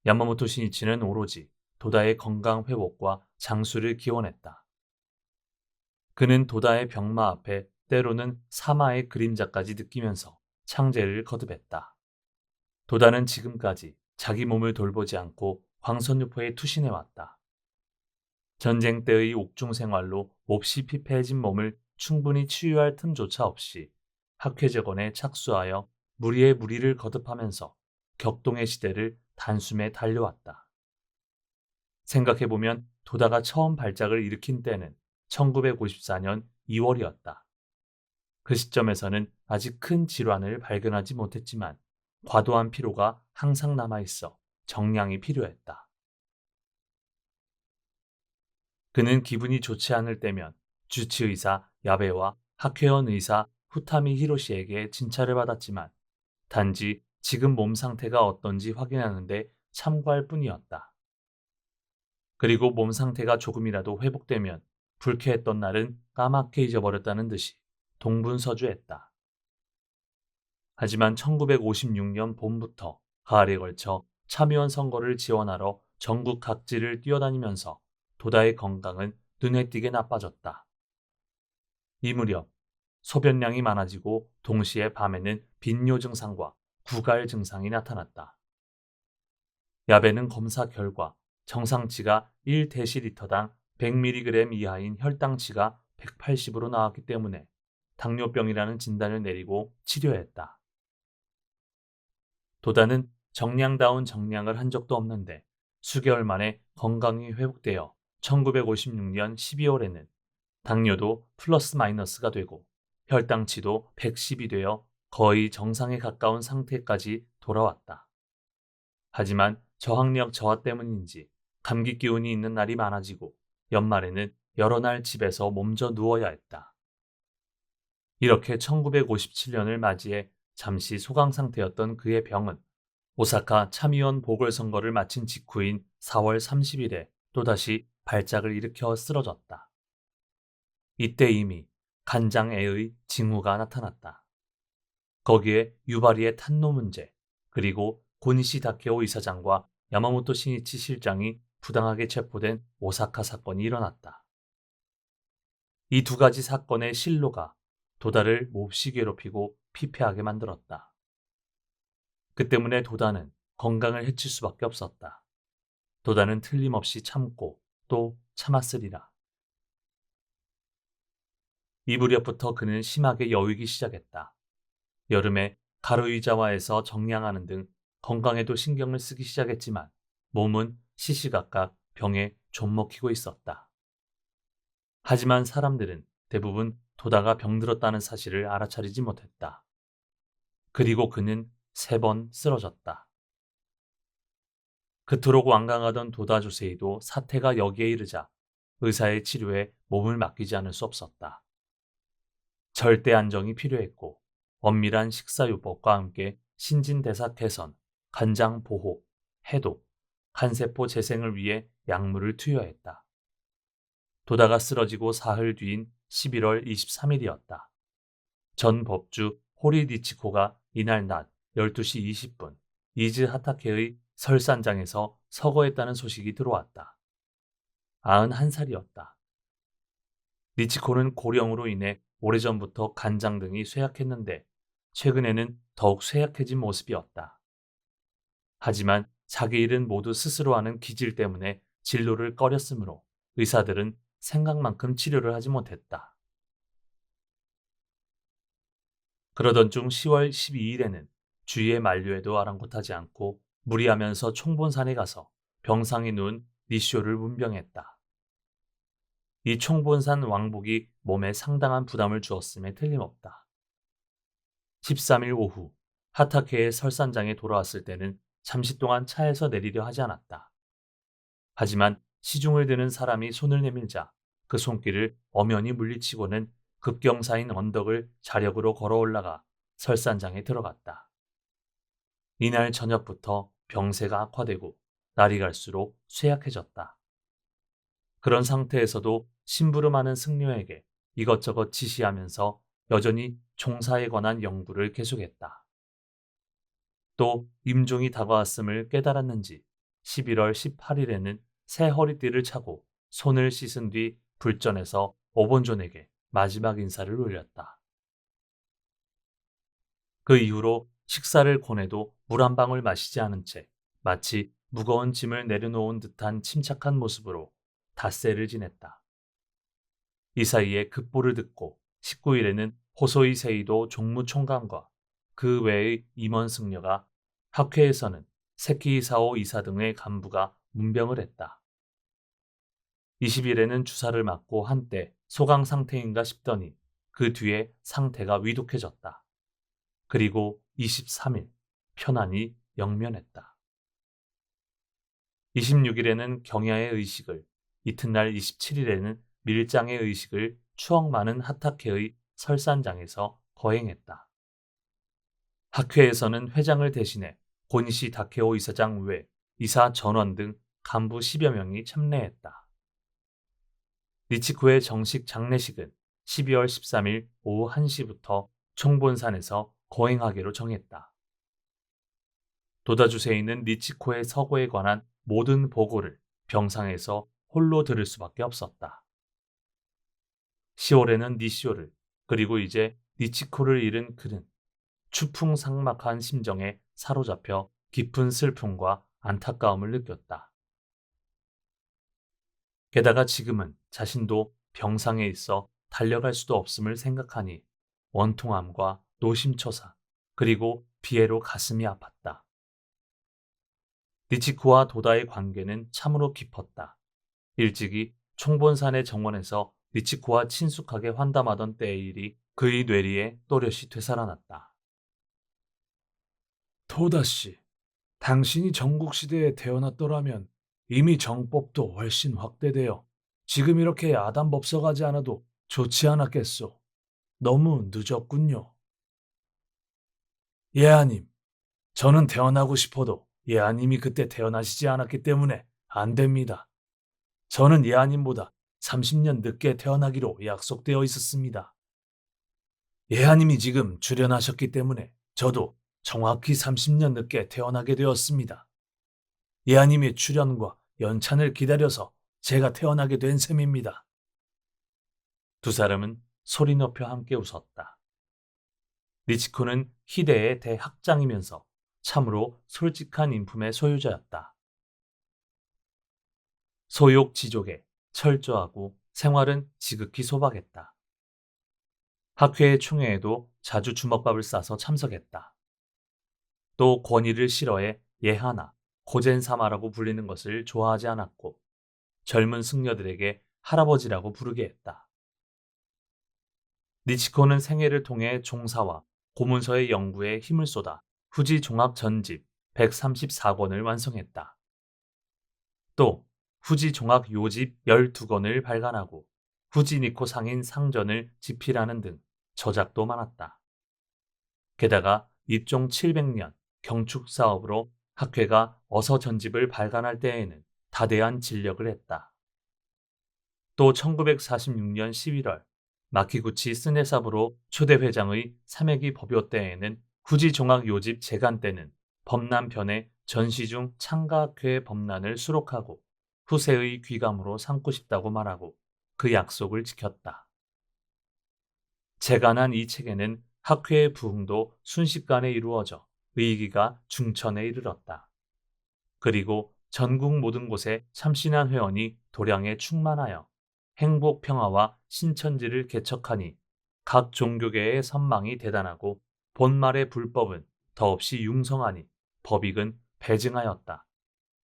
야마모토 신이치는 오로지 도다의 건강 회복과 장수를 기원했다. 그는 도다의 병마 앞에 때로는 사마의 그림자까지 느끼면서 창제를 거듭했다. 도다는 지금까지 자기 몸을 돌보지 않고 황선유포에 투신해왔다. 전쟁 때의 옥중 생활로 몹시 피폐해진 몸을 충분히 치유할 틈조차 없이 학회제건에 착수하여 무리의 무리를 거듭하면서 격동의 시대를 단숨에 달려왔다. 생각해보면 도다가 처음 발작을 일으킨 때는 1954년 2월이었다. 그 시점에서는 아직 큰 질환을 발견하지 못했지만 과도한 피로가 항상 남아있어 정량이 필요했다. 그는 기분이 좋지 않을 때면 주치의사 야베와 학회원 의사 후타미 히로시에게 진찰을 받았지만 단지 지금 몸 상태가 어떤지 확인하는데 참고할 뿐이었다. 그리고 몸 상태가 조금이라도 회복되면 불쾌했던 날은 까맣게 잊어버렸다는 듯이 동분서주했다. 하지만 1956년 봄부터 가을에 걸쳐 참의원 선거를 지원하러 전국 각지를 뛰어다니면서 도다의 건강은 눈에 띄게 나빠졌다. 이 무렵 소변량이 많아지고 동시에 밤에는 빈뇨 증상과 구갈 증상이 나타났다. 야베는 검사 결과 정상치가 1데시리터당 100mg 이하인 혈당치가 180으로 나왔기 때문에 당뇨병이라는 진단을 내리고 치료했다. 도다는 정량다운 정량을 한 적도 없는데 수개월 만에 건강이 회복되어 1956년 12월에는 당뇨도 플러스 마이너스가 되고 혈당치도 110이 되어 거의 정상에 가까운 상태까지 돌아왔다. 하지만 저항력 저하 때문인지 감기 기운이 있는 날이 많아지고 연말에는 여러 날 집에서 몸져 누워야 했다. 이렇게 1957년을 맞이해 잠시 소강 상태였던 그의 병은 오사카 참의원 보궐선거를 마친 직후인 4월 30일에 또다시 발작을 일으켜 쓰러졌다. 이때 이미 간장애의 징후가 나타났다. 거기에 유바리의 탄노 문제, 그리고 고니시 다케오 이사장과 야마모토 신이치 실장이 부당하게 체포된 오사카 사건이 일어났다. 이 두 가지 사건의 실로가 도다를 몹시 괴롭히고 피폐하게 만들었다. 그 때문에 도다는 건강을 해칠 수밖에 없었다. 도다는 틀림없이 참고 또 참았으리라. 이 무렵부터 그는 심하게 여위기 시작했다. 여름에 가루이자와에서 정량하는 등 건강에도 신경을 쓰기 시작했지만 몸은 시시각각 병에 좀먹히고 있었다. 하지만 사람들은 대부분 도다가 병들었다는 사실을 알아차리지 못했다. 그리고 그는 3번 쓰러졌다. 그토록 완강하던 도다 조세이도 사태가 여기에 이르자 의사의 치료에 몸을 맡기지 않을 수 없었다. 절대 안정이 필요했고 엄밀한 식사요법과 함께 신진대사 개선, 간장 보호, 해독, 간세포 재생을 위해 약물을 투여했다. 도다가 쓰러지고 사흘 뒤인 11월 23일이었다. 전 법주 호리 니치코가 이날 낮 12시 20분 이즈 하타케의 설산장에서 서거했다는 소식이 들어왔다. 91살이었다. 니치코는 고령으로 인해 오래전부터 간장 등이 쇠약했는데 최근에는 더욱 쇠약해진 모습이었다. 하지만 자기 일은 모두 스스로 하는 기질 때문에 진로를 꺼렸으므로 의사들은 생각만큼 치료를 하지 못했다. 그러던 중 10월 12일에는 주위의 만류에도 아랑곳하지 않고 무리하면서 총본산에 가서 병상에 누운 니쇼를 문병했다. 이 총본산 왕복이 몸에 상당한 부담을 주었음에 틀림없다. 13일 오후 하타케의 설산장에 돌아왔을 때는 잠시 동안 차에서 내리려 하지 않았다. 하지만 시중을 드는 사람이 손을 내밀자 그 손길을 엄연히 물리치고는 급경사인 언덕을 자력으로 걸어 올라가 설산장에 들어갔다. 이날 저녁부터 병세가 악화되고 날이 갈수록 쇠약해졌다. 그런 상태에서도 심부름하는 승려에게 이것저것 지시하면서 여전히 총사에 관한 연구를 계속했다. 또 임종이 다가왔음을 깨달았는지 11월 18일에는 새 허리띠를 차고 손을 씻은 뒤 불전에서 오본존에게 마지막 인사를 올렸다. 그 이후로 식사를 권해도 물 한 방울 마시지 않은 채 마치 무거운 짐을 내려놓은 듯한 침착한 모습으로 닷새를 지냈다. 이 사이에 급보를 듣고 19일에는 호소이 세이도 종무총관과 그 외의 임원 승려가 학회에서는 세키이사오 이사 등의 간부가 문병을 했다. 20일에는 주사를 맞고 한때 소강 상태인가 싶더니 그 뒤에 상태가 위독해졌다. 그리고 23일 편안히 영면했다. 26일에는 경야의 의식을, 이튿날 27일에는 밀장의 의식을 추억 많은 하타케의 설산장에서 거행했다. 학회에서는 회장을 대신해 고니시 다케오 이사장 외 이사 전원 등 간부 10여 명이 참례했다. 니치코의 정식 장례식은 12월 13일 오후 1시부터 총본산에서 거행하기로 정했다. 도다주세이는 니치코의 서거에 관한 모든 보고를 병상에서 홀로 들을 수밖에 없었다. 10월에는 니시오를, 그리고 이제 니치코를 잃은 그는 추풍삭막한 심정에 사로잡혀 깊은 슬픔과 안타까움을 느꼈다. 게다가 지금은 자신도 병상에 있어 달려갈 수도 없음을 생각하니 원통함과 노심초사, 그리고 비애로 가슴이 아팠다. 니치코와 도다의 관계는 참으로 깊었다. 일찍이 총본산의 정원에서 니치코와 친숙하게 환담하던 때의 일이 그의 뇌리에 또렷이 되살아났다. 도다씨, 당신이 전국시대에 태어났더라면 이미 정법도 훨씬 확대되어 지금 이렇게 아담법석하지 않아도 좋지 않았겠소. 너무 늦었군요. 예아님, 저는 태어나고 싶어도 예아님이 그때 태어나시지 않았기 때문에 안 됩니다. 저는 예아님보다 30년 늦게 태어나기로 약속되어 있었습니다. 예아님이 지금 출연하셨기 때문에 저도 정확히 30년 늦게 태어나게 되었습니다. 예아님의 출연과 연찬을 기다려서 제가 태어나게 된 셈입니다. 두 사람은 소리 높여 함께 웃었다. 니치코는 희대의 대학장이면서 참으로 솔직한 인품의 소유자였다. 소욕지족에 철저하고 생활은 지극히 소박했다. 학회의 총회에도 자주 주먹밥을 싸서 참석했다. 또 권위를 싫어해 예하나, 고젠사마라고 불리는 것을 좋아하지 않았고 젊은 승려들에게 할아버지라고 부르게 했다. 니치코는 생애를 통해 종사와 고문서의 연구에 힘을 쏟아 후지 종합 전집 134권을 완성했다. 또 후지 종합 요집 12권을 발간하고 후지 니코 상인 상전을 집필하는 등 저작도 많았다. 게다가 입종 700년 경축 사업으로 학회가 어서 전집을 발간할 때에는 다대한 진력을 했다. 또 1946년 11월 마키구치 스네사부로 초대회장의 삼회기 법요 때에는 후지 종학 요집 재간 때는 법난편의 전시 중 창가학회의 법난을 수록하고 후세의 귀감으로 삼고 싶다고 말하고 그 약속을 지켰다. 재간한 이 책에는 학회의 부흥도 순식간에 이루어져 의기가 중천에 이르렀다. 그리고 전국 모든 곳에 참신한 회원이 도량에 충만하여 행복 평화와 신천지를 개척하니 각 종교계의 선망이 대단하고 본말의 불법은 더없이 융성하니 법익은 배증하였다.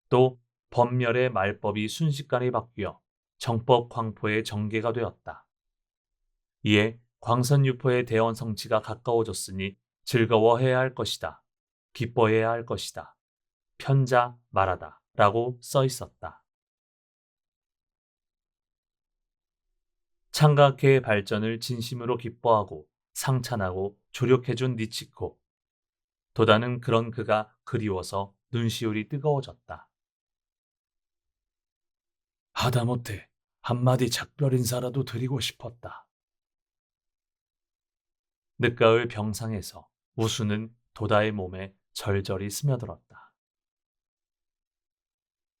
또 법렬의 말법이 순식간에 바뀌어 정법 광포의 전개가 되었다. 이에 광선유포의 대원 성취가 가까워졌으니 즐거워해야 할 것이다. 기뻐해야 할 것이다. 편자 말하다 라고 써 있었다. 창각회의 발전을 진심으로 기뻐하고 상찬하고 조력해준 니치코. 도다는 그런 그가 그리워서 눈시울이 뜨거워졌다. 하다못해 한마디 작별 인사라도 드리고 싶었다. 늦가을 병상에서 우수는 도다의 몸에 절절히 스며들었다.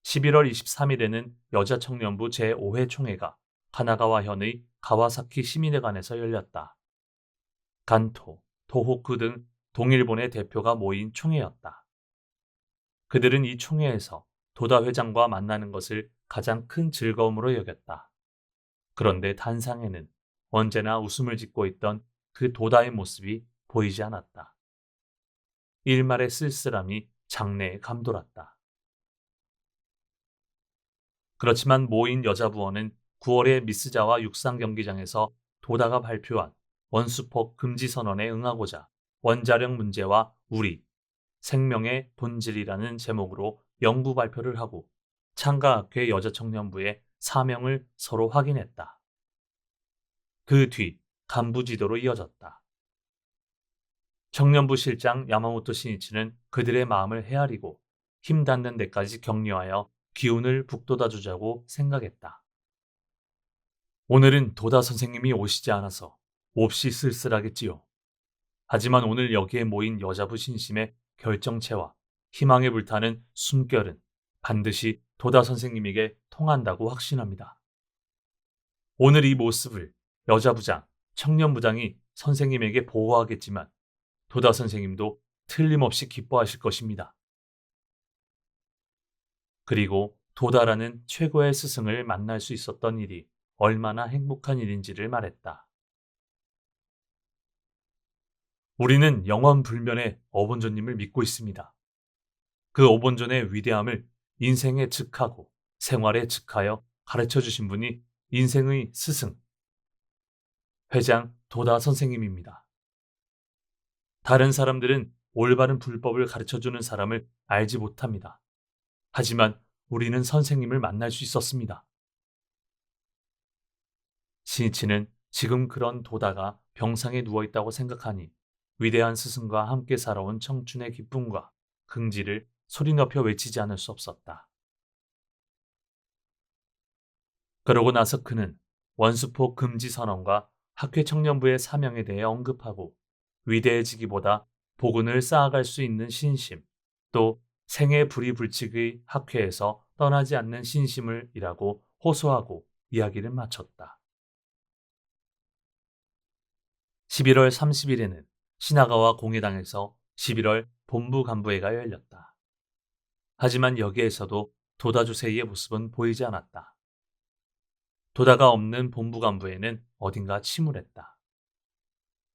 11월 23일에는 여자청년부 제5회 총회가 가나가와현의 가와사키 시민회관에서 열렸다. 간토, 도호쿠 등 동일본의 대표가 모인 총회였다. 그들은 이 총회에서 도다 회장과 만나는 것을 가장 큰 즐거움으로 여겼다. 그런데 단상에는 언제나 웃음을 짓고 있던 그 도다의 모습이 보이지 않았다. 일말의 쓸쓸함이 장내에 감돌았다. 그렇지만 모인 여자 부원은 9월에 미스자와 육상 경기장에서 도다가 발표한 원수폭 금지 선언에 응하고자 원자력 문제와 우리, 생명의 본질이라는 제목으로 연구 발표를 하고 창가학회 여자청년부의 사명을 서로 확인했다. 그 뒤 간부 지도로 이어졌다. 청년부 실장 야마모토 신이치는 그들의 마음을 헤아리고 힘 닿는 데까지 격려하여 기운을 북돋아 주자고 생각했다. 오늘은 도다 선생님이 오시지 않아서 몹시 쓸쓸하겠지요. 하지만 오늘 여기에 모인 여자부 신심의 결정체와 희망에 불타는 숨결은 반드시 도다 선생님에게 통한다고 확신합니다. 오늘 이 모습을 여자부장, 청년부장이 선생님에게 보고하겠지만 도다 선생님도 틀림없이 기뻐하실 것입니다. 그리고 도다라는 최고의 스승을 만날 수 있었던 일이 얼마나 행복한 일인지를 말했다. 우리는 영원 불면의 어본존님을 믿고 있습니다. 그 어본존의 위대함을 인생에 즉하고 생활에 즉하여 가르쳐 주신 분이 인생의 스승, 회장 도다 선생님입니다. 다른 사람들은 올바른 불법을 가르쳐 주는 사람을 알지 못합니다. 하지만 우리는 선생님을 만날 수 있었습니다. 신이치는 지금 그런 도다가 병상에 누워있다고 생각하니 위대한 스승과 함께 살아온 청춘의 기쁨과 긍지를 소리 높여 외치지 않을 수 없었다. 그러고 나서 그는 원수폭 금지 선언과 학회 청년부의 사명에 대해 언급하고 위대해지기보다 복운을 쌓아갈 수 있는 신심, 또 생애 불이불칙의 학회에서 떠나지 않는 신심을 이라고 호소하고 이야기를 마쳤다. 11월 30일에는 시나가와 공회당에서 11월 본부 간부회가 열렸다. 하지만 여기에서도 도다 주세이의 모습은 보이지 않았다. 도다가 없는 본부 간부회는 어딘가 침울했다.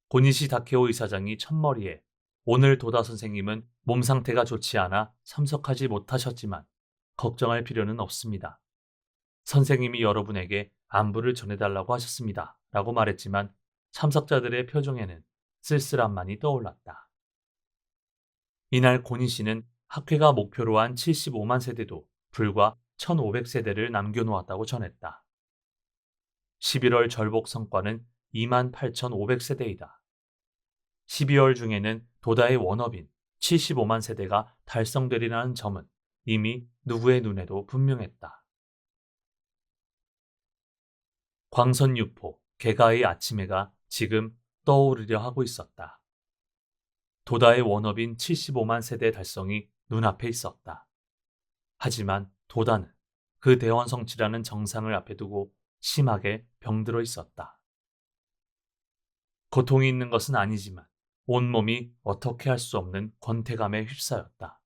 고니시 다케오 이사장이 첫머리에 오늘 도다 선생님은 몸 상태가 좋지 않아 참석하지 못하셨지만 걱정할 필요는 없습니다. 선생님이 여러분에게 안부를 전해달라고 하셨습니다. 라고 말했지만 참석자들의 표정에는 쓸쓸함만이 떠올랐다. 이날 고니시는 학회가 목표로 한 75만 세대도 불과 1,500세대를 남겨놓았다고 전했다. 11월 절복 성과는 28,500세대이다. 12월 중에는 도다의 원업인 75만 세대가 달성되리라는 점은 이미 누구의 눈에도 분명했다. 광선유포, 개가의 아침해가 지금 떠오르려 하고 있었다. 도다의 원업인 75만 세대 달성이 눈앞에 있었다. 하지만 도다는 그 대원성취라는 정상을 앞에 두고 심하게 병들어 있었다. 고통이 있는 것은 아니지만 온몸이 어떻게 할 수 없는 권태감에 휩싸였다.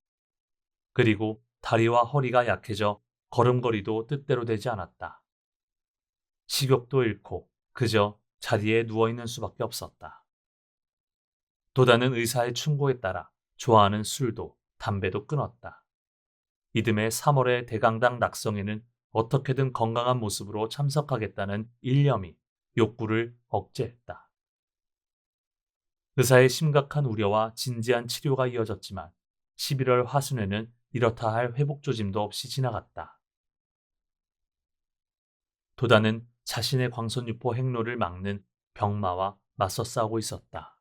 그리고 다리와 허리가 약해져 걸음걸이도 뜻대로 되지 않았다. 식욕도 잃고 그저 자리에 누워있는 수밖에 없었다. 도다는 의사의 충고에 따라 좋아하는 술도 담배도 끊었다. 이듬해 3월의 대강당 낙성에는 어떻게든 건강한 모습으로 참석하겠다는 일념이 욕구를 억제했다. 의사의 심각한 우려와 진지한 치료가 이어졌지만 11월 하순에는 이렇다 할 회복 조짐도 없이 지나갔다. 도다는 자신의 광선유포 행로를 막는 병마와 맞서 싸우고 있었다.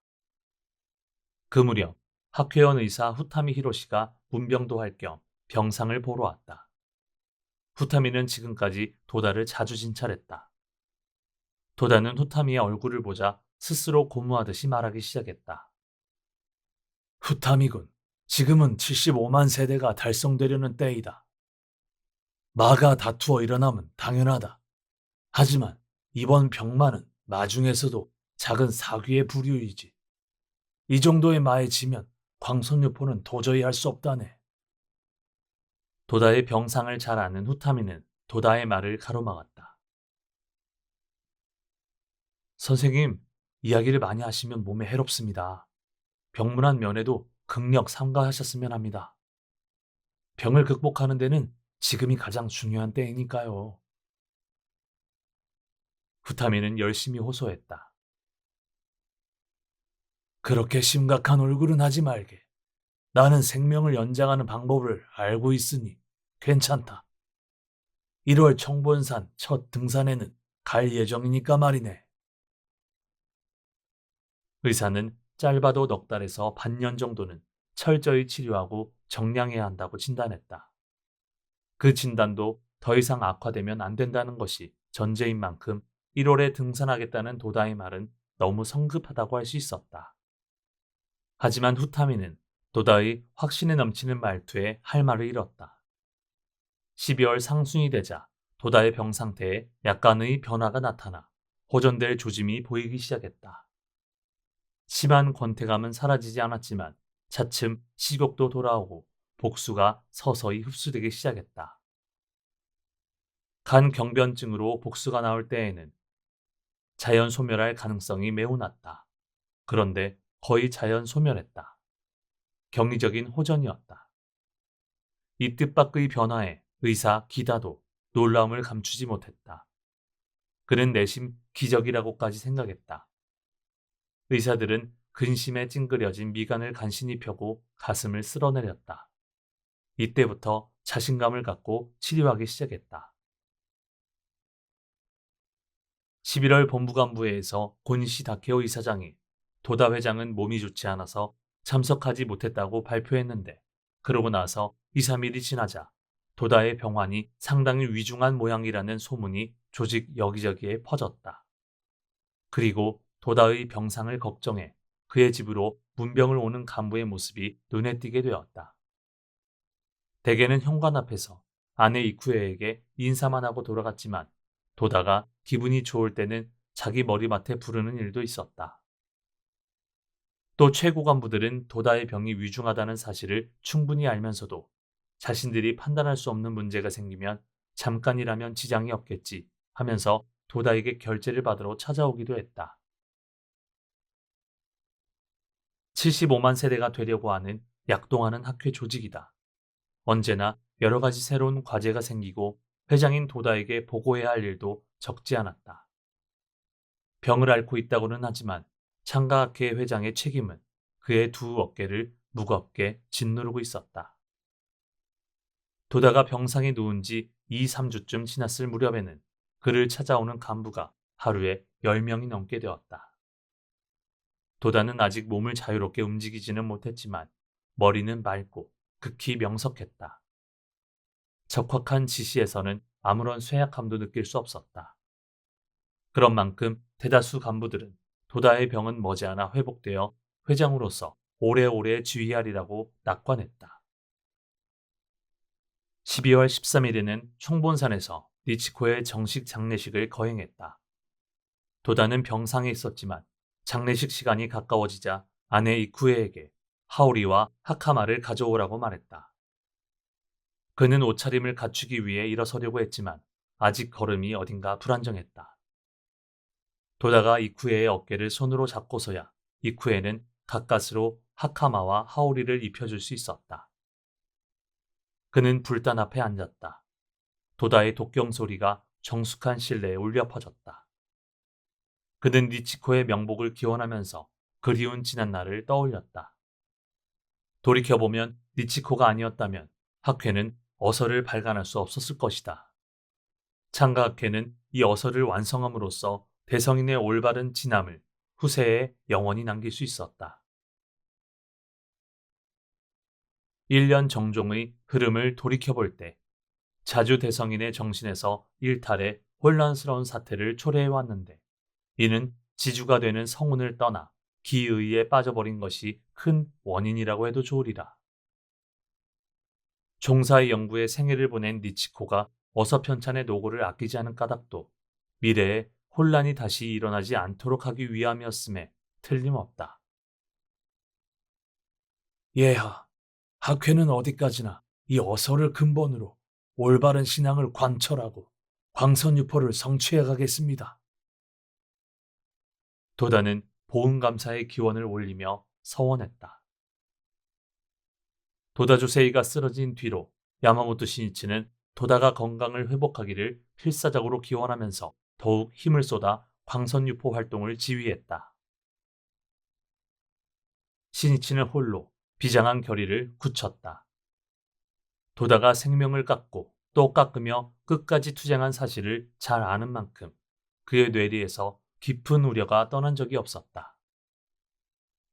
그 무렵 학회원 의사 후타미 히로시가 문병도 할 겸 병상을 보러 왔다. 후타미는 지금까지 도다를 자주 진찰했다. 도다는 후타미의 얼굴을 보자 스스로 고무하듯이 말하기 시작했다. 후타미군, 지금은 75만 세대가 달성되려는 때이다. 마가 다투어 일어남은 당연하다. 하지만 이번 병마는 마중에서도 작은 사귀의 부류이지. 이 정도의 마에 지면 광선유포는 도저히 할 수 없다네. 도다의 병상을 잘 아는 후타미는 도다의 말을 가로막았다. 선생님, 이야기를 많이 하시면 몸에 해롭습니다. 병문안 면회도 극력 삼가하셨으면 합니다. 병을 극복하는 데는 지금이 가장 중요한 때이니까요. 후타미는 열심히 호소했다. 그렇게 심각한 얼굴은 하지 말게. 나는 생명을 연장하는 방법을 알고 있으니 괜찮다. 1월 청본산 첫 등산에는 갈 예정이니까 말이네. 의사는 짧아도 넉 달에서 반년 정도는 철저히 치료하고 정량해야 한다고 진단했다. 그 진단도 더 이상 악화되면 안 된다는 것이 전제인 만큼 1월에 등산하겠다는 도다의 말은 너무 성급하다고 할 수 있었다. 하지만 후타미는 도다의 확신에 넘치는 말투에 할 말을 잃었다. 12월 상순이 되자 도다의 병 상태에 약간의 변화가 나타나 호전될 조짐이 보이기 시작했다. 심한 권태감은 사라지지 않았지만 차츰 식욕도 돌아오고 복수가 서서히 흡수되기 시작했다. 간 경변증으로 복수가 나올 때에는 자연 소멸할 가능성이 매우 낮다. 그런데 거의 자연 소멸했다. 경이적인 호전이었다. 이 뜻밖의 변화에 의사 기다도 놀라움을 감추지 못했다. 그는 내심 기적이라고까지 생각했다. 의사들은 근심에 찡그려진 미간을 간신히 펴고 가슴을 쓸어내렸다. 이때부터 자신감을 갖고 치료하기 시작했다. 11월 본부간부회에서 고니시 다케오 이사장이 도다 회장은 몸이 좋지 않아서 참석하지 못했다고 발표했는데, 그러고 나서 2, 3일이 지나자 도다의 병환이 상당히 위중한 모양이라는 소문이 조직 여기저기에 퍼졌다. 그리고 도다의 병상을 걱정해 그의 집으로 문병을 오는 간부의 모습이 눈에 띄게 되었다. 대개는 현관 앞에서 아내 이쿠에에게 인사만 하고 돌아갔지만 도다가 기분이 좋을 때는 자기 머리맡에 부르는 일도 있었다. 또 최고 간부들은 도다의 병이 위중하다는 사실을 충분히 알면서도 자신들이 판단할 수 없는 문제가 생기면 잠깐이라면 지장이 없겠지 하면서 도다에게 결제를 받으러 찾아오기도 했다. 75만 세대가 되려고 하는 약동하는 학회 조직이다. 언제나 여러 가지 새로운 과제가 생기고 회장인 도다에게 보고해야 할 일도 적지 않았다. 병을 앓고 있다고는 하지만 창가학회 회장의 책임은 그의 두 어깨를 무겁게 짓누르고 있었다. 도다가 병상에 누운 지 2, 3주쯤 지났을 무렵에는 그를 찾아오는 간부가 하루에 10명이 넘게 되었다. 도다는 아직 몸을 자유롭게 움직이지는 못했지만 머리는 맑고 극히 명석했다. 적확한 지시에서는 아무런 쇠약함도 느낄 수 없었다. 그런 만큼 대다수 간부들은 도다의 병은 머지않아 회복되어 회장으로서 오래오래 지휘하리라고 낙관했다. 12월 13일에는 총본산에서 니치코의 정식 장례식을 거행했다. 도다는 병상에 있었지만 장례식 시간이 가까워지자 아내 이쿠에에게 하오리와 하카마를 가져오라고 말했다. 그는 옷차림을 갖추기 위해 일어서려고 했지만 아직 걸음이 어딘가 불안정했다. 도다가 이쿠에의 어깨를 손으로 잡고서야 이쿠에는 가까스로 하카마와 하오리를 입혀줄 수 있었다. 그는 불단 앞에 앉았다. 도다의 독경 소리가 정숙한 실내에 울려 퍼졌다. 그는 니치코의 명복을 기원하면서 그리운 지난 날을 떠올렸다. 돌이켜보면 니치코가 아니었다면 학회는 어서를 발간할 수 없었을 것이다. 창가학회는 이 어서를 완성함으로써 대성인의 올바른 진함을 후세에 영원히 남길 수 있었다. 1년 정종의 흐름을 돌이켜볼 때 자주 대성인의 정신에서 일탈의 혼란스러운 사태를 초래해왔는데, 이는 지주가 되는 성운을 떠나 기의에 빠져버린 것이 큰 원인이라고 해도 좋으리라. 종사의 영구에 생애를 보낸 니치코가 어서편찬의 노고를 아끼지 않은 까닭도 미래에 혼란이 다시 일어나지 않도록 하기 위함이었음에 틀림없다. 예하, 학회는 어디까지나 이 어서를 근본으로 올바른 신앙을 관철하고 광선유포를 성취해 가겠습니다. 도다는 보훈감사의 기원을 올리며 서원했다. 도다 조세이가 쓰러진 뒤로 야마모토 신이치는 도다가 건강을 회복하기를 필사적으로 기원하면서 더욱 힘을 쏟아 광선유포 활동을 지휘했다. 신이치는 홀로 비장한 결의를 굳혔다. 도다가 생명을 깎고 또 깎으며 끝까지 투쟁한 사실을 잘 아는 만큼 그의 뇌리에서 깊은 우려가 떠난 적이 없었다.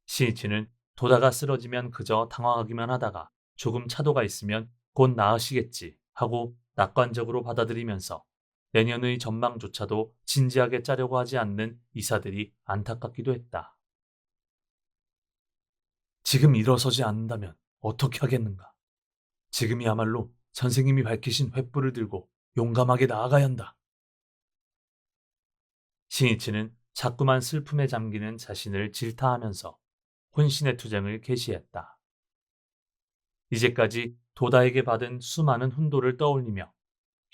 신이치는 도다가 쓰러지면 그저 당황하기만 하다가 조금 차도가 있으면 곧 나으시겠지 하고 낙관적으로 받아들이면서 내년의 전망조차도 진지하게 짜려고 하지 않는 이사들이 안타깝기도 했다. 지금 일어서지 않는다면 어떻게 하겠는가? 지금이야말로 선생님이 밝히신 횃불을 들고 용감하게 나아가야 한다. 신이치는 자꾸만 슬픔에 잠기는 자신을 질타하면서 혼신의 투쟁을 개시했다. 이제까지 도다에게 받은 수많은 훈도를 떠올리며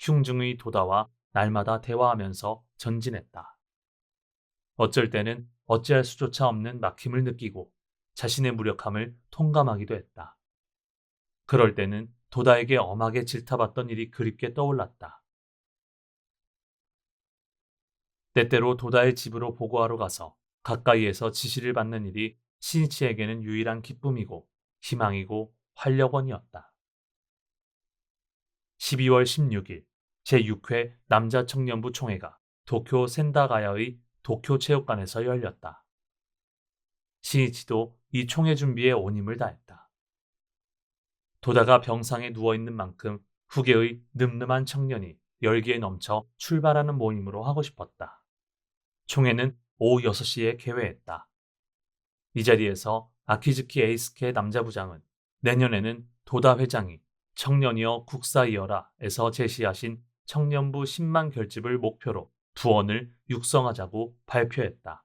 흉중의 도다와 날마다 대화하면서 전진했다. 어쩔 때는 어찌할 수조차 없는 막힘을 느끼고 자신의 무력함을 통감하기도 했다. 그럴 때는 도다에게 엄하게 질타받던 일이 그립게 떠올랐다. 때때로 도다의 집으로 보고하러 가서 가까이에서 지시를 받는 일이 신이치에게는 유일한 기쁨이고 희망이고 활력원이었다. 12월 16일 제6회 남자청년부 총회가 도쿄 센다가야의 도쿄체육관에서 열렸다. 신이치도 이 총회 준비에 온 힘을 다했다. 도다가 병상에 누워있는 만큼 후계의 늠름한 청년이 열기에 넘쳐 출발하는 모임으로 하고 싶었다. 총회는 오후 6시에 개회했다. 이 자리에서 아키즈키 에이스케 남자부장은 내년에는 도다 회장이 청년이여 국사이어라에서 제시하신 청년부 10만 결집을 목표로 부원을 육성하자고 발표했다.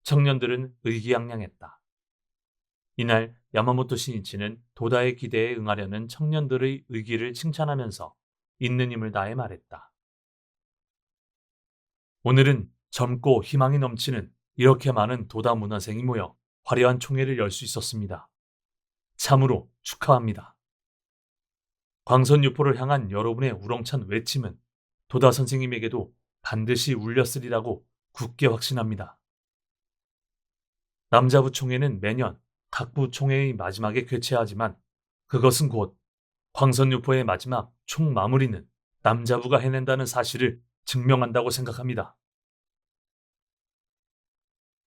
청년들은 의기양양했다. 이날 야마모토 신이치는 도다의 기대에 응하려는 청년들의 의기를 칭찬하면서 있는 힘을 다해 말했다. 오늘은 젊고 희망이 넘치는 이렇게 많은 도다 문화생이 모여 화려한 총회를 열 수 있었습니다. 참으로 축하합니다. 광선유포를 향한 여러분의 우렁찬 외침은 도다 선생님에게도 반드시 울렸으리라고 굳게 확신합니다. 남자부 총회는 매년 각부 총회의 마지막에 개최하지만 그것은 곧 광선유포의 마지막 총마무리는 남자부가 해낸다는 사실을 증명한다고 생각합니다.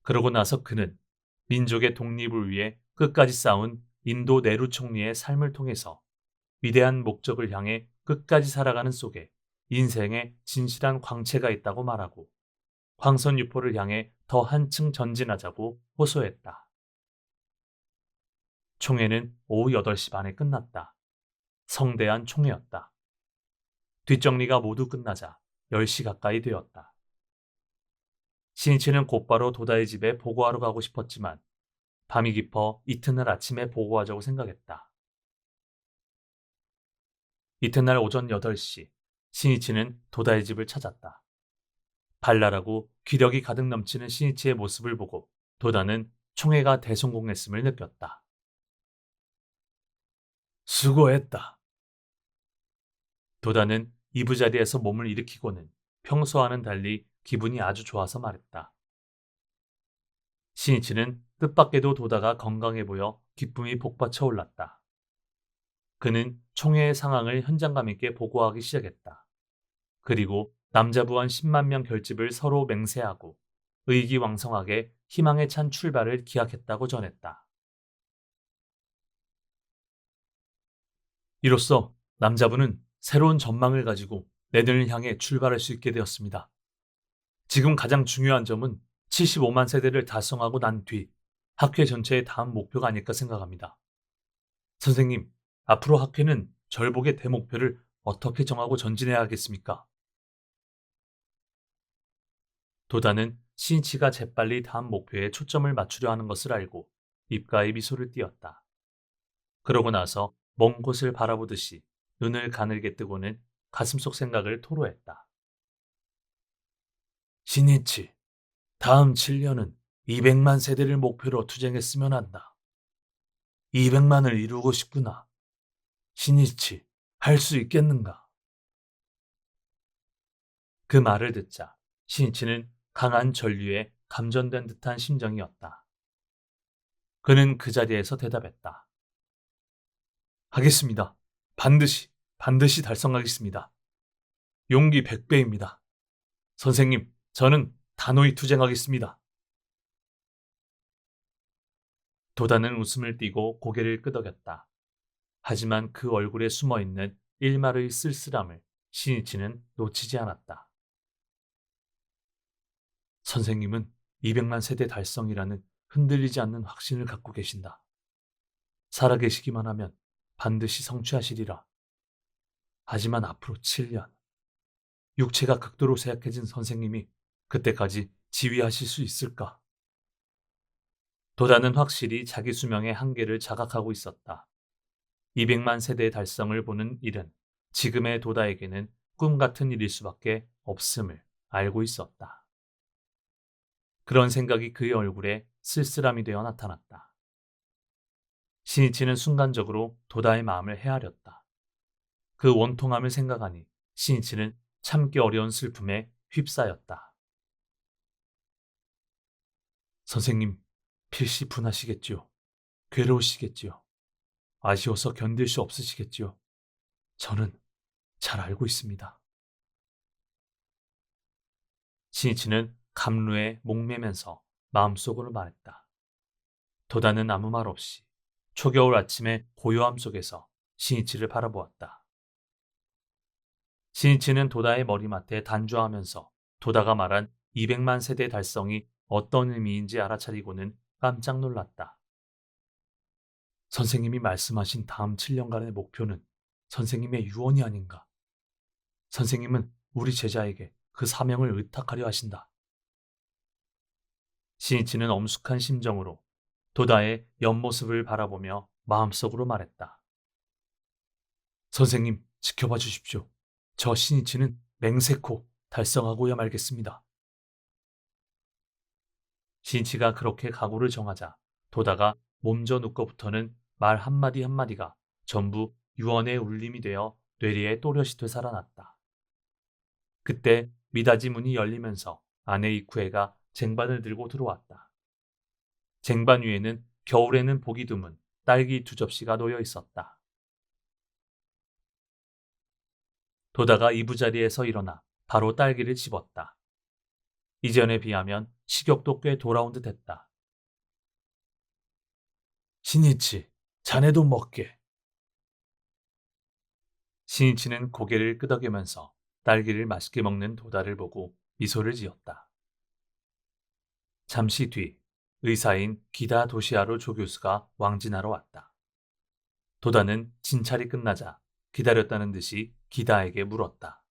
그러고 나서 그는 민족의 독립을 위해 끝까지 싸운 인도 네루 총리의 삶을 통해서 위대한 목적을 향해 끝까지 살아가는 속에 인생에 진실한 광채가 있다고 말하고 광선유포를 향해 더 한층 전진하자고 호소했다. 총회는 오후 8시 반에 끝났다. 성대한 총회였다. 뒷정리가 모두 끝나자 10시 가까이 되었다. 신이치는 곧바로 도다의 집에 보고하러 가고 싶었지만 밤이 깊어 이튿날 아침에 보고하자고 생각했다. 이튿날 오전 8시 신이치는 도다의 집을 찾았다. 발랄하고 기력이 가득 넘치는 신이치의 모습을 보고 도다는 총회가 대성공했음을 느꼈다. 수고했다. 도다는 이부자리에서 몸을 일으키고는 평소와는 달리 기분이 아주 좋아서 말했다. 신이치는 뜻밖에도 도다가 건강해 보여 기쁨이 복받쳐 올랐다. 그는 총회의 상황을 현장감 있게 보고하기 시작했다. 그리고 남자부원 10만 명 결집을 서로 맹세하고 의기왕성하게 희망에 찬 출발을 기약했다고 전했다. 이로써 남자부는 새로운 전망을 가지고 내년을 향해 출발할 수 있게 되었습니다. 지금 가장 중요한 점은 75만 세대를 달성하고 난 뒤 학회 전체의 다음 목표가 아닐까 생각합니다. 선생님, 앞으로 학회는 절복의 대목표를 어떻게 정하고 전진해야 하겠습니까? 도다는 신이치가 재빨리 다음 목표에 초점을 맞추려 하는 것을 알고 입가에 미소를 띄었다. 그러고 나서 먼 곳을 바라보듯이 눈을 가늘게 뜨고는 가슴속 생각을 토로했다. 신이치, 다음 7년은 200만 세대를 목표로 투쟁했으면 한다. 200만을 이루고 싶구나. 신이치, 할 수 있겠는가? 그 말을 듣자 신이치는 강한 전류에 감전된 듯한 심정이었다. 그는 그 자리에서 대답했다. 하겠습니다. 반드시 달성하겠습니다. 용기 100배입니다. 선생님, 저는 단호히 투쟁하겠습니다. 도다는 웃음을 띠고 고개를 끄덕였다. 하지만 그 얼굴에 숨어있는 일말의 쓸쓸함을 신이치는 놓치지 않았다. 선생님은 200만 세대 달성이라는 흔들리지 않는 확신을 갖고 계신다. 살아계시기만 하면 반드시 성취하시리라. 하지만 앞으로 7년, 육체가 극도로 쇠약해진 선생님이 그때까지 지휘하실 수 있을까? 도다는 확실히 자기 수명의 한계를 자각하고 있었다. 200만 세대의 달성을 보는 일은 지금의 도다에게는 꿈 같은 일일 수밖에 없음을 알고 있었다. 그런 생각이 그의 얼굴에 쓸쓸함이 되어 나타났다. 신이치는 순간적으로 도다의 마음을 헤아렸다. 그 원통함을 생각하니 신이치는 참기 어려운 슬픔에 휩싸였다. 선생님, 필시 분하시겠지요. 괴로우시겠지요. 아쉬워서 견딜 수 없으시겠지요. 저는 잘 알고 있습니다. 신이치는 감루에 목매면서 마음속으로 말했다. 도다는 아무 말 없이 초겨울 아침의 고요함 속에서 신이치를 바라보았다. 신이치는 도다의 머리맡에 단주하면서 도다가 말한 200만 세대 달성이 어떤 의미인지 알아차리고는 깜짝 놀랐다. 선생님이 말씀하신 다음 7년간의 목표는 선생님의 유언이 아닌가. 선생님은 우리 제자에게 그 사명을 의탁하려 하신다. 신이치는 엄숙한 심정으로 도다의 옆모습을 바라보며 마음속으로 말했다. 선생님, 지켜봐 주십시오. 저 신이치는 맹세코 달성하고야 말겠습니다. 신이치가 그렇게 각오를 정하자 도다가 몸져 눕고부터는 말 한마디 한마디가 전부 유언의 울림이 되어 뇌리에 또렷이 되살아났다. 그때 미닫이 문이 열리면서 아내 이쿠에가 쟁반을 들고 들어왔다. 쟁반 위에는 겨울에는 보기 드문 딸기 2접시가 놓여 있었다. 도다가 이부자리에서 일어나 바로 딸기를 집었다. 이전에 비하면 식욕도 꽤 돌아온 듯 했다. 신이치, 자네도 먹게. 신이치는 고개를 끄덕이면서 딸기를 맛있게 먹는 도다를 보고 미소를 지었다. 잠시 뒤 의사인 기다 도시하루 조교수가 왕진하러 왔다. 도다는 진찰이 끝나자 기다렸다는 듯이 기다에게 물었다.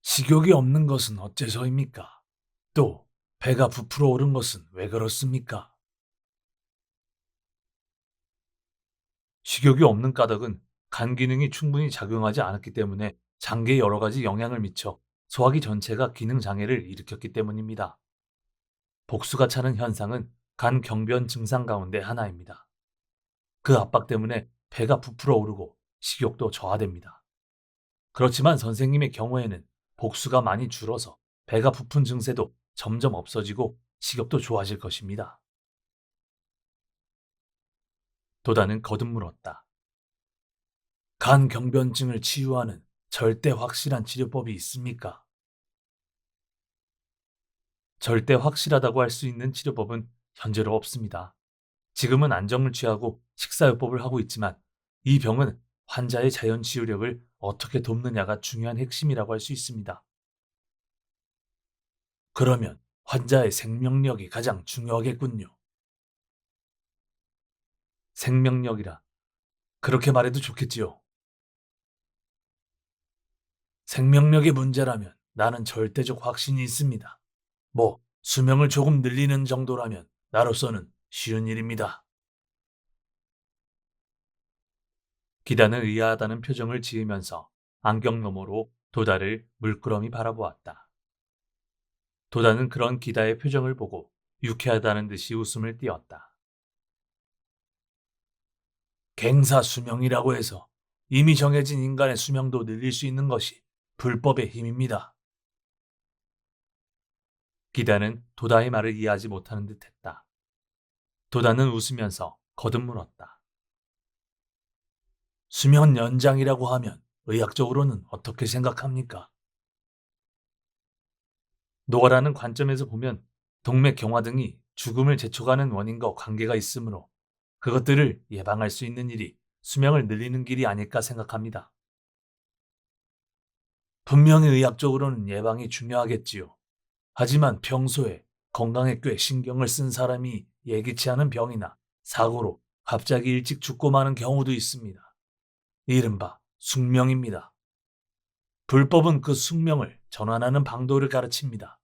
식욕이 없는 것은 어째서입니까? 또 배가 부풀어 오른 것은 왜 그렇습니까? 식욕이 없는 까닭은 간 기능이 충분히 작용하지 않았기 때문에 장기에 여러 가지 영향을 미쳐 소화기 전체가 기능 장애를 일으켰기 때문입니다. 복수가 차는 현상은 간 경변 증상 가운데 하나입니다. 그 압박 때문에 배가 부풀어 오르고 식욕도 저하됩니다. 그렇지만 선생님의 경우에는 복수가 많이 줄어서 배가 부푼 증세도 점점 없어지고 식욕도 좋아질 것입니다. 도다는 거듭 물었다. 간 경변증을 치유하는 절대 확실한 치료법이 있습니까? 절대 확실하다고 할 수 있는 치료법은 현재로 없습니다. 지금은 안정을 취하고 식사요법을 하고 있지만 이 병은 환자의 자연 치유력을 어떻게 돕느냐가 중요한 핵심이라고 할 수 있습니다. 그러면 환자의 생명력이 가장 중요하겠군요. 생명력이라 그렇게 말해도 좋겠지요. 생명력의 문제라면 나는 절대적 확신이 있습니다. 수명을 조금 늘리는 정도라면 나로서는 쉬운 일입니다. 기다는 의아하다는 표정을 지으면서 안경 너머로 도다를 물끄러미 바라보았다. 도다는 그런 기다의 표정을 보고 유쾌하다는 듯이 웃음을 띄었다. 갱사 수명이라고 해서 이미 정해진 인간의 수명도 늘릴 수 있는 것이 불법의 힘입니다. 기다는 도다의 말을 이해하지 못하는 듯했다. 도다는 웃으면서 거듭 물었다. 수명 연장이라고 하면 의학적으로는 어떻게 생각합니까? 노화라는 관점에서 보면 동맥 경화 등이 죽음을 재촉하는 원인과 관계가 있으므로 그것들을 예방할 수 있는 일이 수명을 늘리는 길이 아닐까 생각합니다. 분명히 의학적으로는 예방이 중요하겠지요. 하지만 평소에 건강에 꽤 신경을 쓴 사람이 예기치 않은 병이나 사고로 갑자기 일찍 죽고 마는 경우도 있습니다. 이른바 숙명입니다. 불법은 그 숙명을 전환하는 방도를 가르칩니다.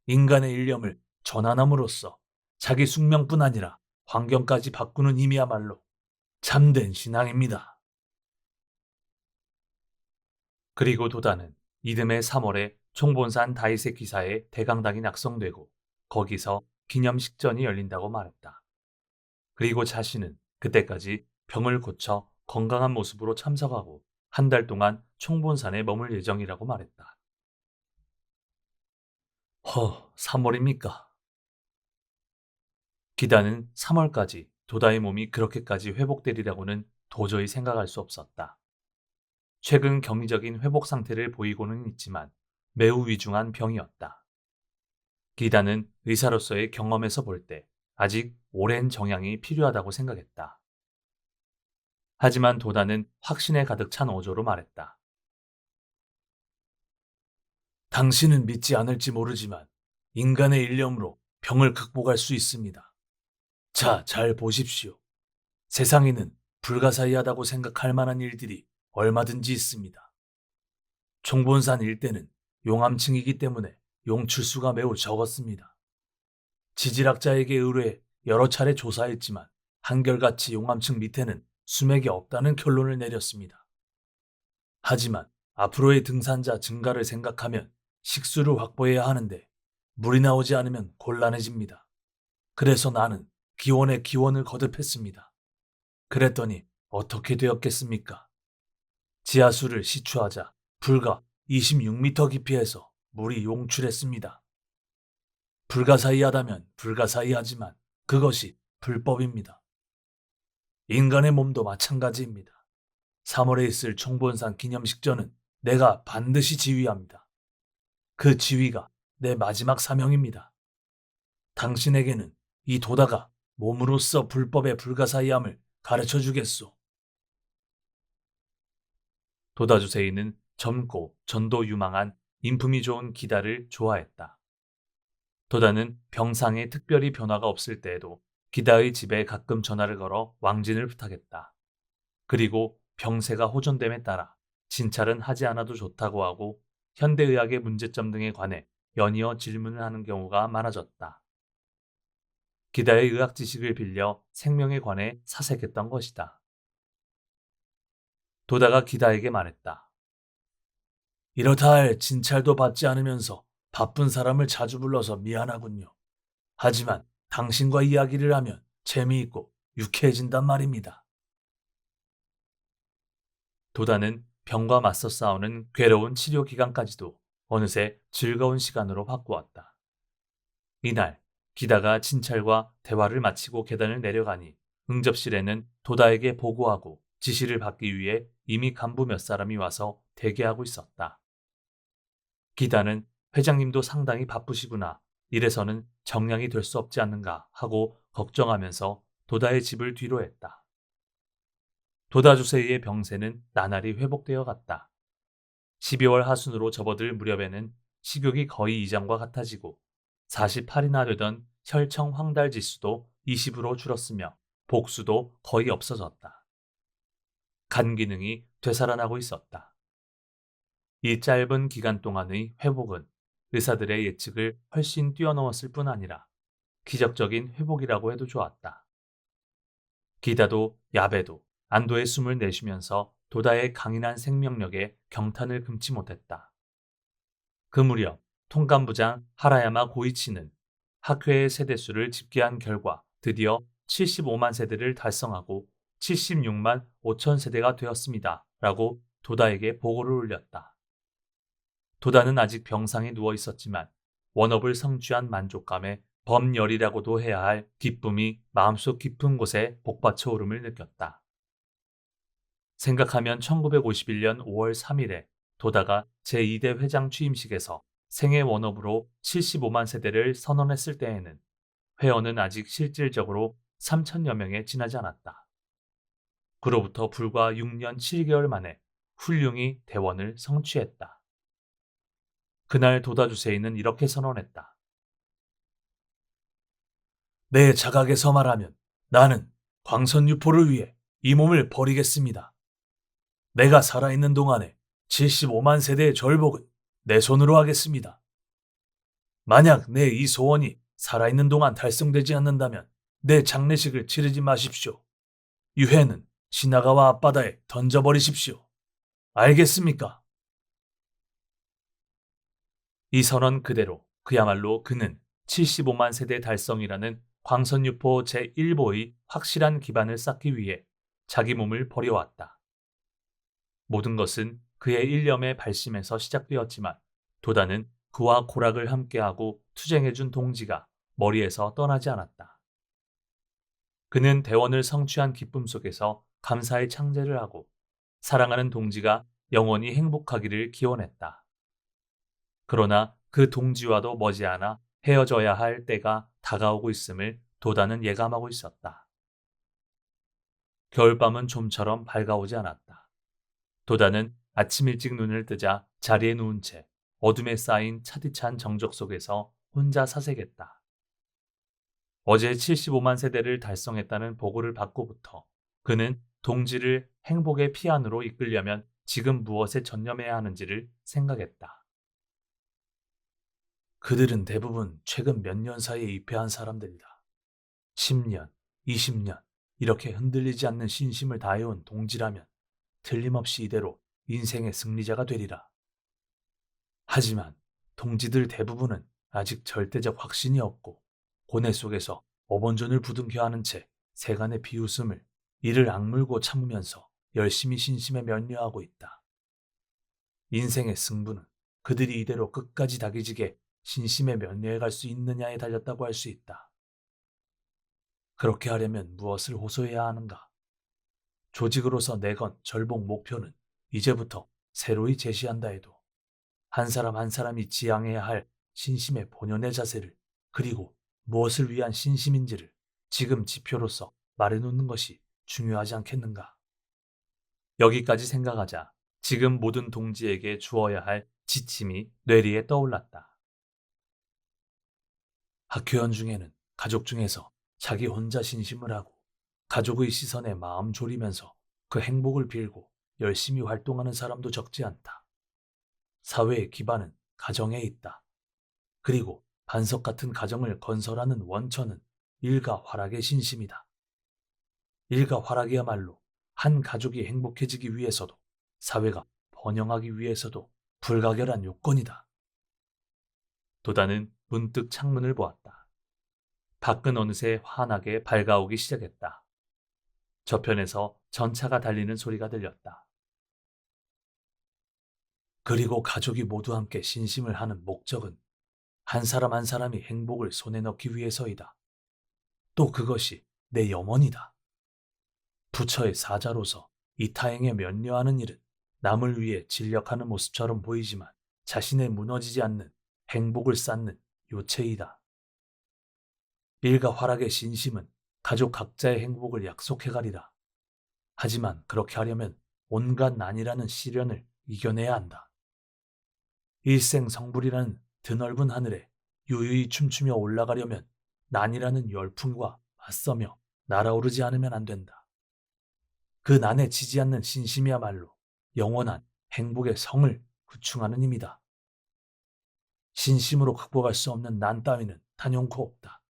인간의 일념을 전환함으로써 자기 숙명뿐 아니라 환경까지 바꾸는 힘이야말로 참된 신앙입니다. 그리고 도다는 이듬해 3월에 총본산 다이세 기사에 대강당이 낙성되고 거기서 기념식전이 열린다고 말했다. 그리고 자신은 그때까지 병을 고쳐 건강한 모습으로 참석하고 한 달 동안 총본산에 머물 예정이라고 말했다. 3월입니까? 기다는 3월까지 도다의 몸이 그렇게까지 회복되리라고는 도저히 생각할 수 없었다. 최근 경이적인 회복 상태를 보이고는 있지만 매우 위중한 병이었다. 기다는 의사로서의 경험에서 볼 때 아직 오랜 정양이 필요하다고 생각했다. 하지만 도다는 확신에 가득 찬 어조로 말했다. 당신은 믿지 않을지 모르지만 인간의 일념으로 병을 극복할 수 있습니다. 자, 잘 보십시오. 세상에는 불가사의하다고 생각할 만한 일들이 얼마든지 있습니다. 총본산 일대는 용암층이기 때문에 용출수가 매우 적었습니다. 지질학자에게 의뢰해 여러 차례 조사했지만 한결같이 용암층 밑에는 수맥이 없다는 결론을 내렸습니다. 하지만 앞으로의 등산자 증가를 생각하면 식수를 확보해야 하는데 물이 나오지 않으면 곤란해집니다. 그래서 나는 기원의 기원을 거듭했습니다. 그랬더니 어떻게 되었겠습니까? 지하수를 시추하자 불과 26m 깊이에서 물이 용출했습니다. 불가사의하다면 불가사의하지만 그것이 불법입니다. 인간의 몸도 마찬가지입니다. 3월에 있을 총본산 기념식전은 내가 반드시 지휘합니다. 그 지휘가 내 마지막 사명입니다. 당신에게는 이 도다가 몸으로써 불법의 불가사의함을 가르쳐 주겠소. 도다 주세인은 젊고 전도 유망한 인품이 좋은 기다를 좋아했다. 도다는 병상에 특별히 변화가 없을 때에도 기다의 집에 가끔 전화를 걸어 왕진을 부탁했다. 그리고 병세가 호전됨에 따라 진찰은 하지 않아도 좋다고 하고 현대의학의 문제점 등에 관해 연이어 질문을 하는 경우가 많아졌다. 기다의 의학 지식을 빌려 생명에 관해 사색했던 것이다. 도다가 기다에게 말했다. 이렇다 할 진찰도 받지 않으면서 바쁜 사람을 자주 불러서 미안하군요. 하지만 당신과 이야기를 하면 재미있고 유쾌해진단 말입니다. 도다는 병과 맞서 싸우는 괴로운 치료 기간까지도 어느새 즐거운 시간으로 바꾸었다. 이날 기다가 진찰과 대화를 마치고 계단을 내려가니 응접실에는 도다에게 보고하고 지시를 받기 위해 이미 간부 몇 사람이 와서 대기하고 있었다. 기다는 회장님도 상당히 바쁘시구나. 이래서는 정량이 될 수 없지 않는가 하고 걱정하면서 도다의 집을 뒤로 했다. 도다 주세이의 병세는 나날이 회복되어 갔다. 12월 하순으로 접어들 무렵에는 식욕이 거의 이전과 같아지고 48이나 되던 혈청 황달 지수도 20으로 줄었으며 복수도 거의 없어졌다. 간 기능이 되살아나고 있었다. 이 짧은 기간 동안의 회복은 의사들의 예측을 훨씬 뛰어넘었을 뿐 아니라 기적적인 회복이라고 해도 좋았다. 기다도 야베도 안도의 숨을 내쉬면서 도다의 강인한 생명력에 경탄을 금치 못했다. 그 무렵 통감부장 하라야마 고이치는 학회의 세대수를 집계한 결과 드디어 75만 세대를 달성하고 76만 5천 세대가 되었습니다. 라고 도다에게 보고를 올렸다. 도다는 아직 병상에 누워 있었지만 원업을 성취한 만족감에 범열이라고도 해야 할 기쁨이 마음속 깊은 곳에 복받쳐 오름을 느꼈다. 생각하면 1951년 5월 3일에 도다가 제2대 회장 취임식에서 생애 원업으로 75만 세대를 선언했을 때에는 회원은 아직 실질적으로 3천여 명에 지나지 않았다. 그로부터 불과 6년 7개월 만에 훌륭히 대원을 성취했다. 그날 도다 주세인은 이렇게 선언했다. 내 자각에서 말하면 나는 광선유포를 위해 이 몸을 버리겠습니다. 내가 살아있는 동안에 75만 세대의 절복은 내 손으로 하겠습니다. 만약 내 이 소원이 살아있는 동안 달성되지 않는다면 내 장례식을 치르지 마십시오. 유해는 시나가와 앞바다에 던져버리십시오. 알겠습니까? 이 선언 그대로 그야말로 그는 75만 세대 달성이라는 광선유포 제1보의 확실한 기반을 쌓기 위해 자기 몸을 버려왔다. 모든 것은 그의 일념의 발심에서 시작되었지만 도다는 그와 고락을 함께하고 투쟁해준 동지가 머리에서 떠나지 않았다. 그는 대원을 성취한 기쁨 속에서 감사의 창제를 하고 사랑하는 동지가 영원히 행복하기를 기원했다. 그러나 그 동지와도 머지않아 헤어져야 할 때가 다가오고 있음을 도다는 예감하고 있었다. 겨울밤은 좀처럼 밝아오지 않았다. 도다는 아침 일찍 눈을 뜨자 자리에 누운 채 어둠에 쌓인 차디찬 정적 속에서 혼자 사색했다. 어제 75만 세대를 달성했다는 보고를 받고부터 그는 동지를 행복의 피안으로 이끌려면 지금 무엇에 전념해야 하는지를 생각했다. 그들은 대부분 최근 몇 년 사이에 입회한 사람들이다. 10년, 20년 이렇게 흔들리지 않는 신심을 다해온 동지라면 틀림없이 이대로 인생의 승리자가 되리라. 하지만 동지들 대부분은 아직 절대적 확신이 없고 고뇌 속에서 어번전을 부둥켜 하는 채 세간의 비웃음을 이를 악물고 참으면서 열심히 신심에 면려하고 있다. 인생의 승부는 그들이 이대로 끝까지 다기지게 신심에 면려해 갈 수 있느냐에 달렸다고 할 수 있다. 그렇게 하려면 무엇을 호소해야 하는가? 조직으로서 내건 절복 목표는 이제부터 새로이 제시한다 해도 한 사람 한 사람이 지향해야 할 신심의 본연의 자세를 그리고 무엇을 위한 신심인지를 지금 지표로서 말해놓는 것이 중요하지 않겠는가? 여기까지 생각하자 지금 모든 동지에게 주어야 할 지침이 뇌리에 떠올랐다. 학회원 중에는 가족 중에서 자기 혼자 신심을 하고 가족의 시선에 마음 졸이면서 그 행복을 빌고 열심히 활동하는 사람도 적지 않다. 사회의 기반은 가정에 있다. 그리고 반석 같은 가정을 건설하는 원천은 일가 화락의 신심이다. 일가 화락이야말로 한 가족이 행복해지기 위해서도 사회가 번영하기 위해서도 불가결한 요건이다. 도다는 문득 창문을 보았다. 밖은 어느새 환하게 밝아오기 시작했다. 저편에서 전차가 달리는 소리가 들렸다. 그리고 가족이 모두 함께 신심을 하는 목적은 한 사람 한 사람이 행복을 손에 넣기 위해서이다. 또 그것이 내 염원이다. 부처의 사자로서 이 타행에 면려하는 일은 남을 위해 진력하는 모습처럼 보이지만 자신의 무너지지 않는 행복을 쌓는 요체이다. 일가 화락의 신심은 가족 각자의 행복을 약속해가리라. 하지만 그렇게 하려면 온갖 난이라는 시련을 이겨내야 한다. 일생성불이라는 드넓은 하늘에 유유히 춤추며 올라가려면 난이라는 열풍과 맞서며 날아오르지 않으면 안 된다. 그 난에 지지 않는 신심이야말로 영원한 행복의 성을 구충하는 힘이다. 신심으로 극복할 수 없는 난 따위는 단연코 없다.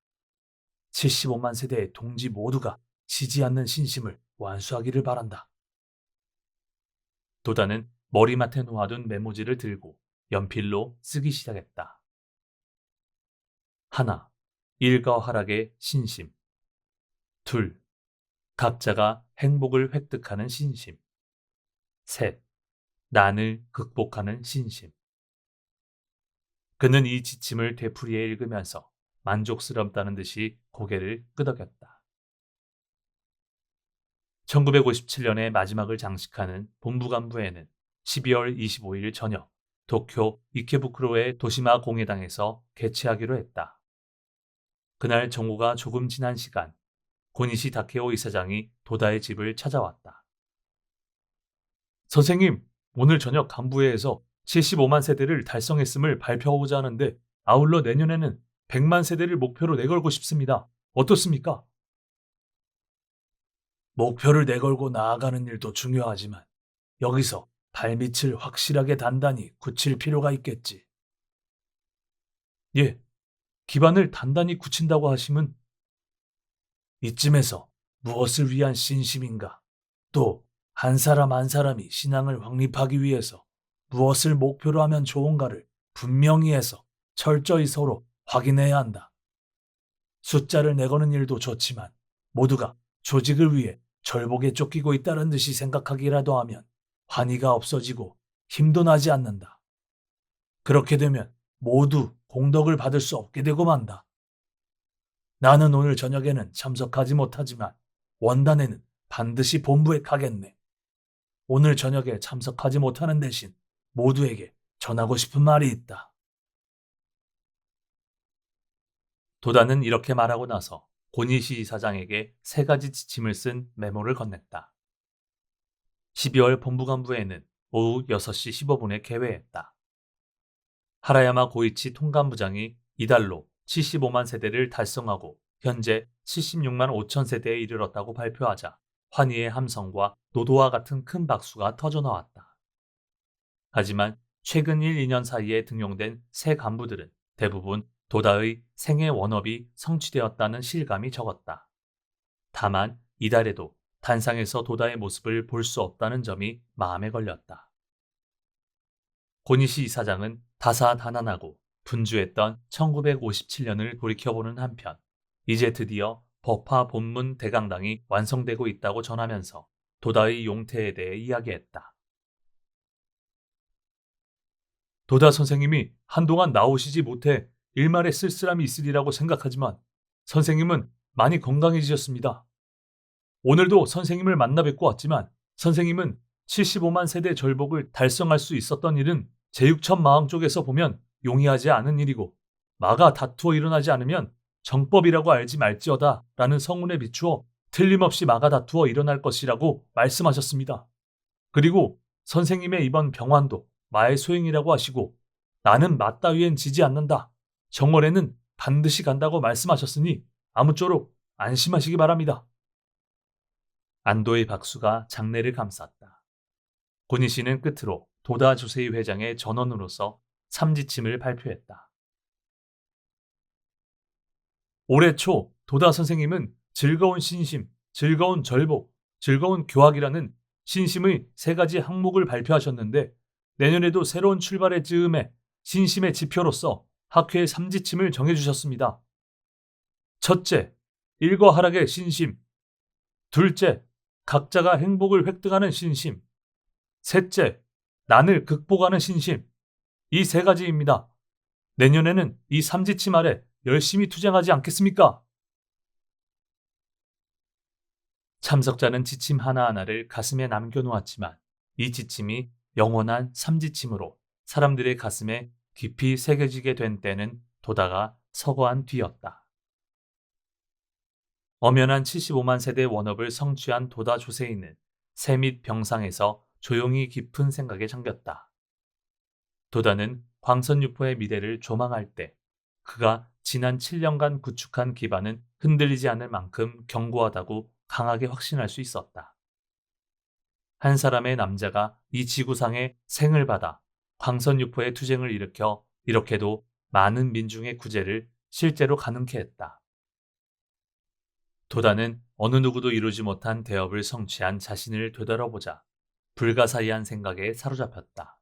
75만 세대의 동지 모두가 지지 않는 신심을 완수하기를 바란다. 도다는 머리맡에 놓아둔 메모지를 들고 연필로 쓰기 시작했다. 하나, 일과 화락의 신심. 둘, 각자가 행복을 획득하는 신심. 셋, 난을 극복하는 신심. 그는 이 지침을 되풀이해 읽으면서 만족스럽다는 듯이 고개를 끄덕였다. 1957년의 마지막을 장식하는 본부간부회는 12월 25일 저녁 도쿄 이케부쿠로의 도시마 공회당에서 개최하기로 했다. 그날 정오가 조금 지난 시간, 고니시 다케오 이사장이 도다의 집을 찾아왔다. 선생님, 오늘 저녁 간부회에서 75만 세대를 달성했음을 발표하고자 하는데 아울러 내년에는 100만 세대를 목표로 내걸고 싶습니다. 어떻습니까? 목표를 내걸고 나아가는 일도 중요하지만 여기서 발밑을 확실하게 단단히 굳힐 필요가 있겠지. 예, 기반을 단단히 굳힌다고 하시면 이쯤에서 무엇을 위한 신심인가? 또 한 사람 한 사람이 신앙을 확립하기 위해서 무엇을 목표로 하면 좋은가를 분명히 해서 철저히 서로 확인해야 한다. 숫자를 내거는 일도 좋지만 모두가 조직을 위해 절복에 쫓기고 있다는 듯이 생각하기라도 하면 환희가 없어지고 힘도 나지 않는다. 그렇게 되면 모두 공덕을 받을 수 없게 되고 만다. 나는 오늘 저녁에는 참석하지 못하지만 원단에는 반드시 본부에 가겠네. 오늘 저녁에 참석하지 못하는 대신 모두에게 전하고 싶은 말이 있다. 도다는 이렇게 말하고 나서 고니시 이사장에게 3가지 지침을 쓴 메모를 건넸다. 12월 본부간부회는 오후 6시 15분에 개회했다. 하라야마 고이치 통간부장이 이달로 75만 세대를 달성하고 현재 76만 5천 세대에 이르렀다고 발표하자 환희의 함성과 노도와 같은 큰 박수가 터져나왔다. 하지만 최근 1, 2년 사이에 등용된 새 간부들은 대부분 도다의 생애 원업이 성취되었다는 실감이 적었다. 다만 이달에도 단상에서 도다의 모습을 볼 수 없다는 점이 마음에 걸렸다. 고니시 이사장은 다사다난하고 분주했던 1957년을 돌이켜보는 한편 이제 드디어 법화 본문 대강당이 완성되고 있다고 전하면서 도다의 용태에 대해 이야기했다. 도다 선생님이 한동안 나오시지 못해 일말의 쓸쓸함이 있으리라고 생각하지만 선생님은 많이 건강해지셨습니다. 오늘도 선생님을 만나 뵙고 왔지만 선생님은 75만 세대 절복을 달성할 수 있었던 일은 제6천 마왕 쪽에서 보면 용이하지 않은 일이고 마가 다투어 일어나지 않으면 정법이라고 알지 말지어다 라는 성운에 비추어 틀림없이 마가 다투어 일어날 것이라고 말씀하셨습니다. 그리고 선생님의 이번 병환도 마의 소행이라고 하시고 나는 마 따위엔 지지 않는다. 정월에는 반드시 간다고 말씀하셨으니 아무쪼록 안심하시기 바랍니다. 안도의 박수가 장내를 감쌌다. 고니시는 끝으로 도다 조세이 회장의 전원으로서 삼지침을 발표했다. 올해 초 도다 선생님은 즐거운 신심, 즐거운 절복, 즐거운 교학이라는 신심의 3가지 항목을 발표하셨는데 내년에도 새로운 출발의 즈음에 신심의 지표로서 학회의 삼지침을 정해주셨습니다. 첫째, 일과 하락의 신심. 둘째, 각자가 행복을 획득하는 신심. 셋째, 난을 극복하는 신심. 이 3가지입니다. 내년에는 이 삼지침 아래 열심히 투쟁하지 않겠습니까? 참석자는 지침 하나하나를 가슴에 남겨놓았지만 이 지침이 영원한 삼지침으로 사람들의 가슴에 깊이 새겨지게 된 때는 도다가 서거한 뒤였다. 엄연한 75만 세대 원업을 성취한 도다 조세이는 새 및 병상에서 조용히 깊은 생각에 잠겼다. 도다는 광선유포의 미래를 조망할 때 그가 지난 7년간 구축한 기반은 흔들리지 않을 만큼 견고하다고 강하게 확신할 수 있었다. 한 사람의 남자가 이 지구상에 생을 받아 광선유포의 투쟁을 일으켜 이렇게도 많은 민중의 구제를 실제로 가능케 했다. 도다는 어느 누구도 이루지 못한 대업을 성취한 자신을 되돌아보자 불가사의한 생각에 사로잡혔다.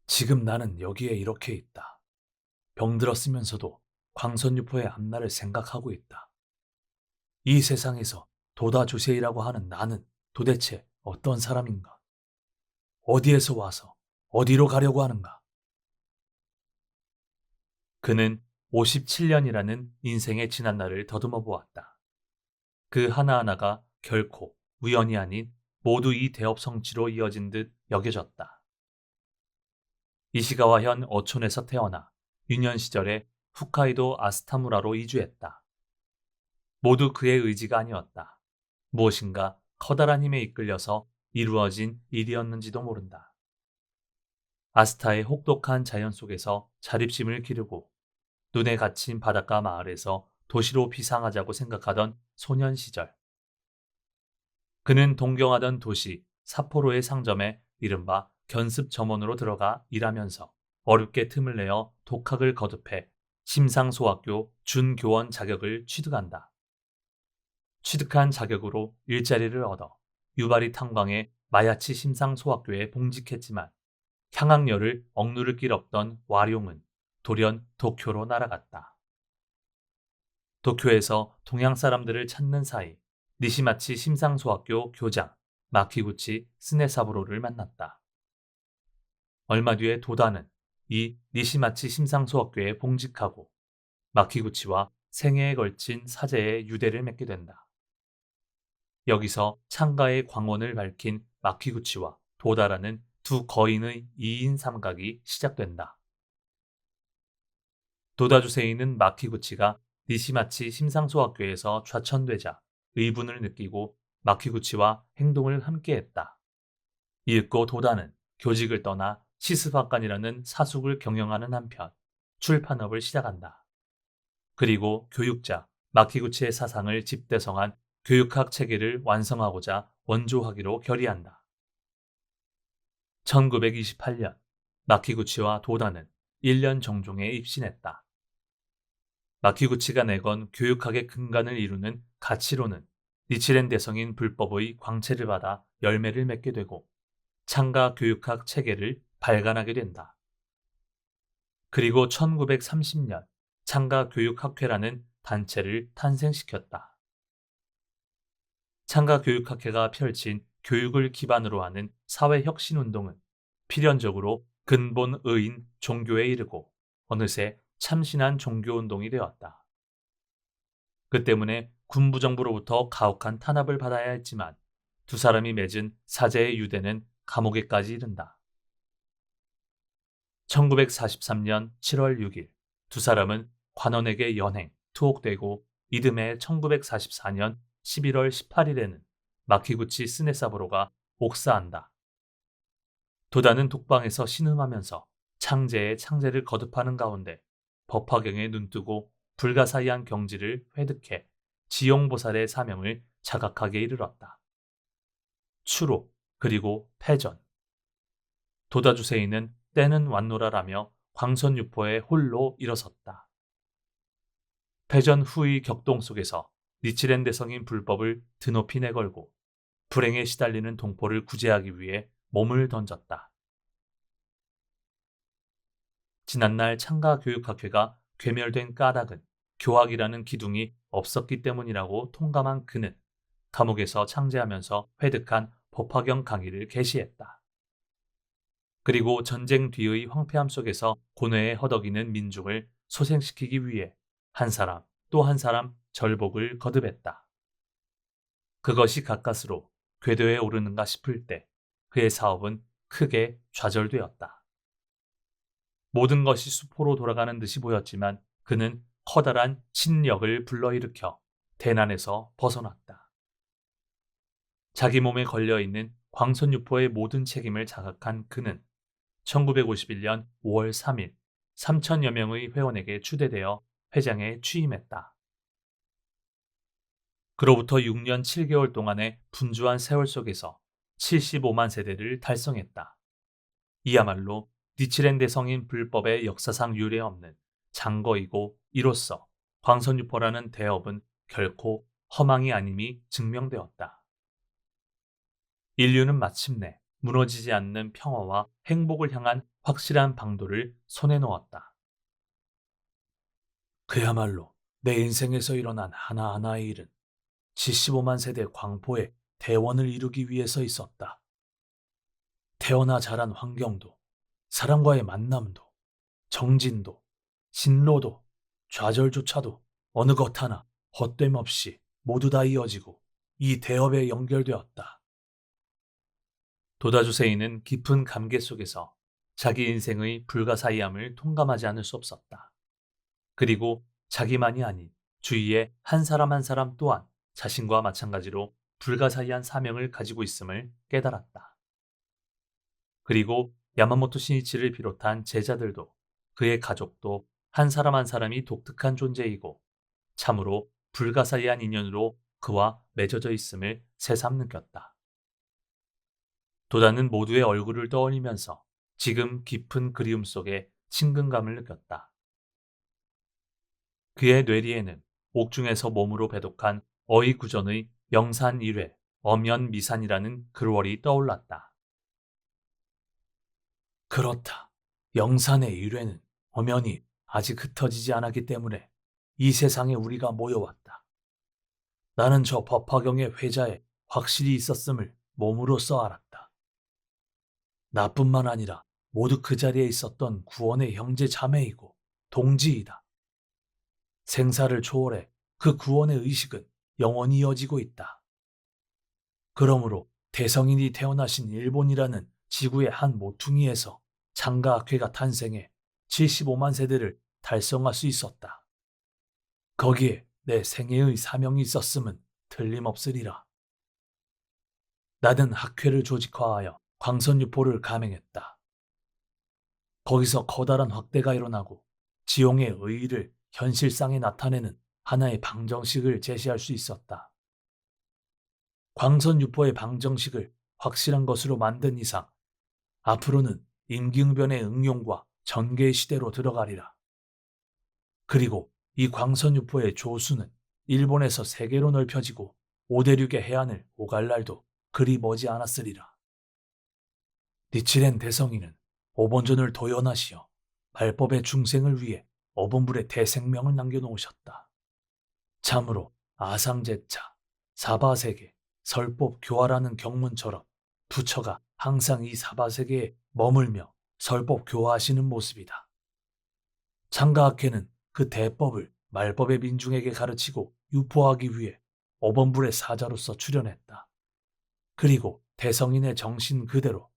지금 나는 여기에 이렇게 있다. 병들었으면서도 광선유포의 앞날을 생각하고 있다. 이 세상에서 도다 조세이라고 하는 나는 도대체 어떤 사람인가? 어디에서 와서 어디로 가려고 하는가? 그는 57년이라는 인생의 지난 날을 더듬어 보았다. 그 하나하나가 결코 우연이 아닌 모두 이 대업 성취로 이어진 듯 여겨졌다. 이시가와현 어촌에서 태어나 유년 시절에 홋카이도 아스타무라로 이주했다. 모두 그의 의지가 아니었다. 무엇인가 커다란 힘에 이끌려서 이루어진 일이었는지도 모른다. 아스타의 혹독한 자연 속에서 자립심을 기르고 눈에 갇힌 바닷가 마을에서 도시로 비상하자고 생각하던 소년 시절. 그는 동경하던 도시 삿포로의 상점에 이른바 견습 점원으로 들어가 일하면서 어렵게 틈을 내어 독학을 거듭해 심상소학교 준교원 자격을 취득한다. 취득한 자격으로 일자리를 얻어 유바리 탄광의 마야치 심상소학교에 봉직했지만 향학열을 억누를 길 없던 와룡은 돌연 도쿄로 날아갔다. 도쿄에서 동양 사람들을 찾는 사이 니시마치 심상소학교 교장 마키구치 스네사부로를 만났다. 얼마 뒤에 도다는 이 니시마치 심상소학교에 봉직하고 마키구치와 생애에 걸친 사제의 유대를 맺게 된다. 여기서 창가의 광원을 밝힌 마키구치와 도다라는 두 거인의 2인 삼각이 시작된다. 도다주세이는 마키구치가 니시마치 심상소학교에서 좌천되자 의분을 느끼고 마키구치와 행동을 함께했다. 이윽고 도다는 교직을 떠나 시스박간이라는 사숙을 경영하는 한편 출판업을 시작한다. 그리고 교육자 마키구치의 사상을 집대성한 교육학 체계를 완성하고자 원조하기로 결의한다. 1928년 마키구치와 도다는 1년 정종에 입신했다. 마키구치가 내건 교육학의 근간을 이루는 가치로는 니치렌 대성인 불법의 광채를 받아 열매를 맺게 되고 창가 교육학 체계를 발간하게 된다. 그리고 1930년 창가 교육학회라는 단체를 탄생시켰다. 창가 교육학회가 펼친 교육을 기반으로 하는 사회혁신운동은 필연적으로 근본의인 종교에 이르고 어느새 참신한 종교운동이 되었다. 그 때문에 군부정부로부터 가혹한 탄압을 받아야 했지만 두 사람이 맺은 사제의 유대는 감옥에까지 이른다. 1943년 7월 6일 두 사람은 관원에게 연행, 투옥되고 이듬해 1944년 11월 18일에는 마키구치 스네사부로가 옥사한다. 도다는 독방에서 신음하면서 창제에 창제를 거듭하는 가운데 법화경에 눈뜨고 불가사의한 경지를 획득해 지용보살의 사명을 자각하게 이르렀다. 추록 그리고 패전. 도다주세이는 때는 왔노라라며 광선유포에 홀로 일어섰다. 패전 후의 격동 속에서 니치렌 대성인 불법을 드높이 내걸고 불행에 시달리는 동포를 구제하기 위해 몸을 던졌다. 지난날 창가교육학회가 괴멸된 까닭은 교학이라는 기둥이 없었기 때문이라고 통감한 그는 감옥에서 창제하면서 회득한 법화경 강의를 개시했다. 그리고 전쟁 뒤의 황폐함 속에서 고뇌에 허덕이는 민중을 소생시키기 위해 한 사람 또 한 사람 절복을 거듭했다. 그것이 가까스로 궤도에 오르는가 싶을 때 그의 사업은 크게 좌절되었다. 모든 것이 수포로 돌아가는 듯이 보였지만 그는 커다란 신력을 불러일으켜 대난에서 벗어났다. 자기 몸에 걸려있는 광선유포의 모든 책임을 자각한 그는 1951년 5월 3일 3천여 명의 회원에게 추대되어 회장에 취임했다. 그로부터 6년 7개월 동안의 분주한 세월 속에서 75만 세대를 달성했다. 이야말로 니치렌 대성인 불법의 역사상 유례없는 장거이고, 이로써 광선유포라는 대업은 결코 허망이 아님이 증명되었다. 인류는 마침내 무너지지 않는 평화와 행복을 향한 확실한 방도를 손에 놓았다. 그야말로 내 인생에서 일어난 하나하나의 일은 75만 세대 광포의 대원을 이루기 위해서 있었다. 태어나 자란 환경도, 사람과의 만남도, 정진도, 진로도, 좌절조차도 어느 것 하나 헛됨 없이 모두 다 이어지고 이 대업에 연결되었다. 도다주세인은 깊은 감개 속에서 자기 인생의 불가사의함을 통감하지 않을 수 없었다. 그리고 자기만이 아닌 주위의 한 사람 한 사람 또한 자신과 마찬가지로 불가사의한 사명을 가지고 있음을 깨달았다. 그리고 야마모토 신이치를 비롯한 제자들도, 그의 가족도 한 사람 한 사람이 독특한 존재이고 참으로 불가사의한 인연으로 그와 맺어져 있음을 새삼 느꼈다. 도다는 모두의 얼굴을 떠올리면서 지금 깊은 그리움 속에 친근감을 느꼈다. 그의 뇌리에는 옥중에서 몸으로 배독한 어이구전의 영산 일회, 엄연미산이라는 글월이 떠올랐다. 그렇다. 영산의 일회는 엄연히 아직 흩어지지 않았기 때문에 이 세상에 우리가 모여왔다. 나는 저 법화경의 회자에 확실히 있었음을 몸으로써 알았다. 나뿐만 아니라 모두 그 자리에 있었던 구원의 형제 자매이고 동지이다. 생사를 초월해 그 구원의 의식은 영원히 이어지고 있다. 그러므로 대성인이 태어나신 일본이라는 지구의 한 모퉁이에서 창가학회가 탄생해 75만 세대를 달성할 수 있었다. 거기에 내 생애의 사명이 있었음은 틀림없으리라. 나는 학회를 조직화하여 광선유포를 감행했다. 거기서 커다란 확대가 일어나고 지용의 의의를 현실상에 나타내는 하나의 방정식을 제시할 수 있었다. 광선유포의 방정식을 확실한 것으로 만든 이상 앞으로는 임기응변의 응용과 전개의 시대로 들어가리라. 그리고 이 광선유포의 조수는 일본에서 세계로 넓혀지고 오대륙의 해안을 오갈 날도 그리 머지 않았으리라. 니치렌 대성인은 오본전을 도연하시어 발법의 중생을 위해 어본불에 대생명을 남겨놓으셨다. 참으로 아상제차, 사바세계, 설법교화라는 경문처럼 부처가 항상 이 사바세계에 머물며 설법교화하시는 모습이다. 창가학회는 그 대법을 말법의 민중에게 가르치고 유포하기 위해 어본불의 사자로서 출연했다. 그리고 대성인의 정신 그대로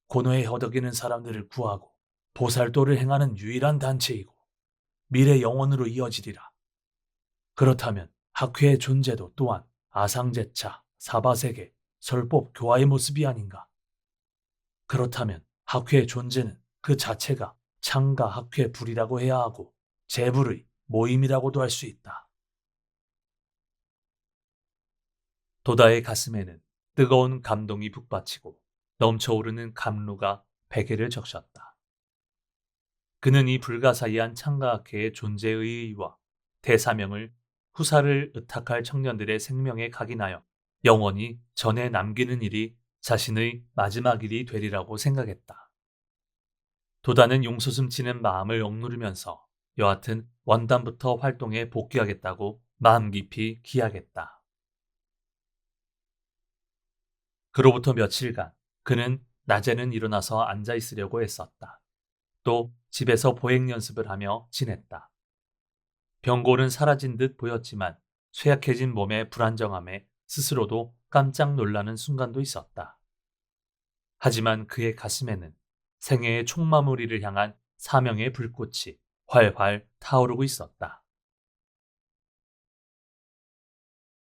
고노에 허덕이는 사람들을 구하고 보살도를 행하는 유일한 단체이고 미래 영원으로 이어지리라. 그렇다면 학회의 존재도 또한 아상제차, 사바세계, 설법 교화의 모습이 아닌가. 그렇다면 학회의 존재는 그 자체가 창가 학회 불이라고 해야 하고 재불의 모임이라고도 할 수 있다. 도다의 가슴에는 뜨거운 감동이 북받치고 넘쳐오르는 감루가 베개를 적셨다. 그는 이 불가사의한 창가학회의 존재의 의의와 대사명을 후사를 의탁할 청년들의 생명에 각인하여 영원히 전해 남기는 일이 자신의 마지막 일이 되리라고 생각했다. 도다는 용솟음치는 마음을 억누르면서 여하튼 원단부터 활동에 복귀하겠다고 마음 깊이 기약했다. 그로부터 며칠간 그는 낮에는 일어나서 앉아 있으려고 애썼다. 또 집에서 보행 연습을 하며 지냈다. 병골은 사라진 듯 보였지만 쇠약해진 몸의 불안정함에 스스로도 깜짝 놀라는 순간도 있었다. 하지만 그의 가슴에는 생애의 총마무리를 향한 사명의 불꽃이 활활 타오르고 있었다.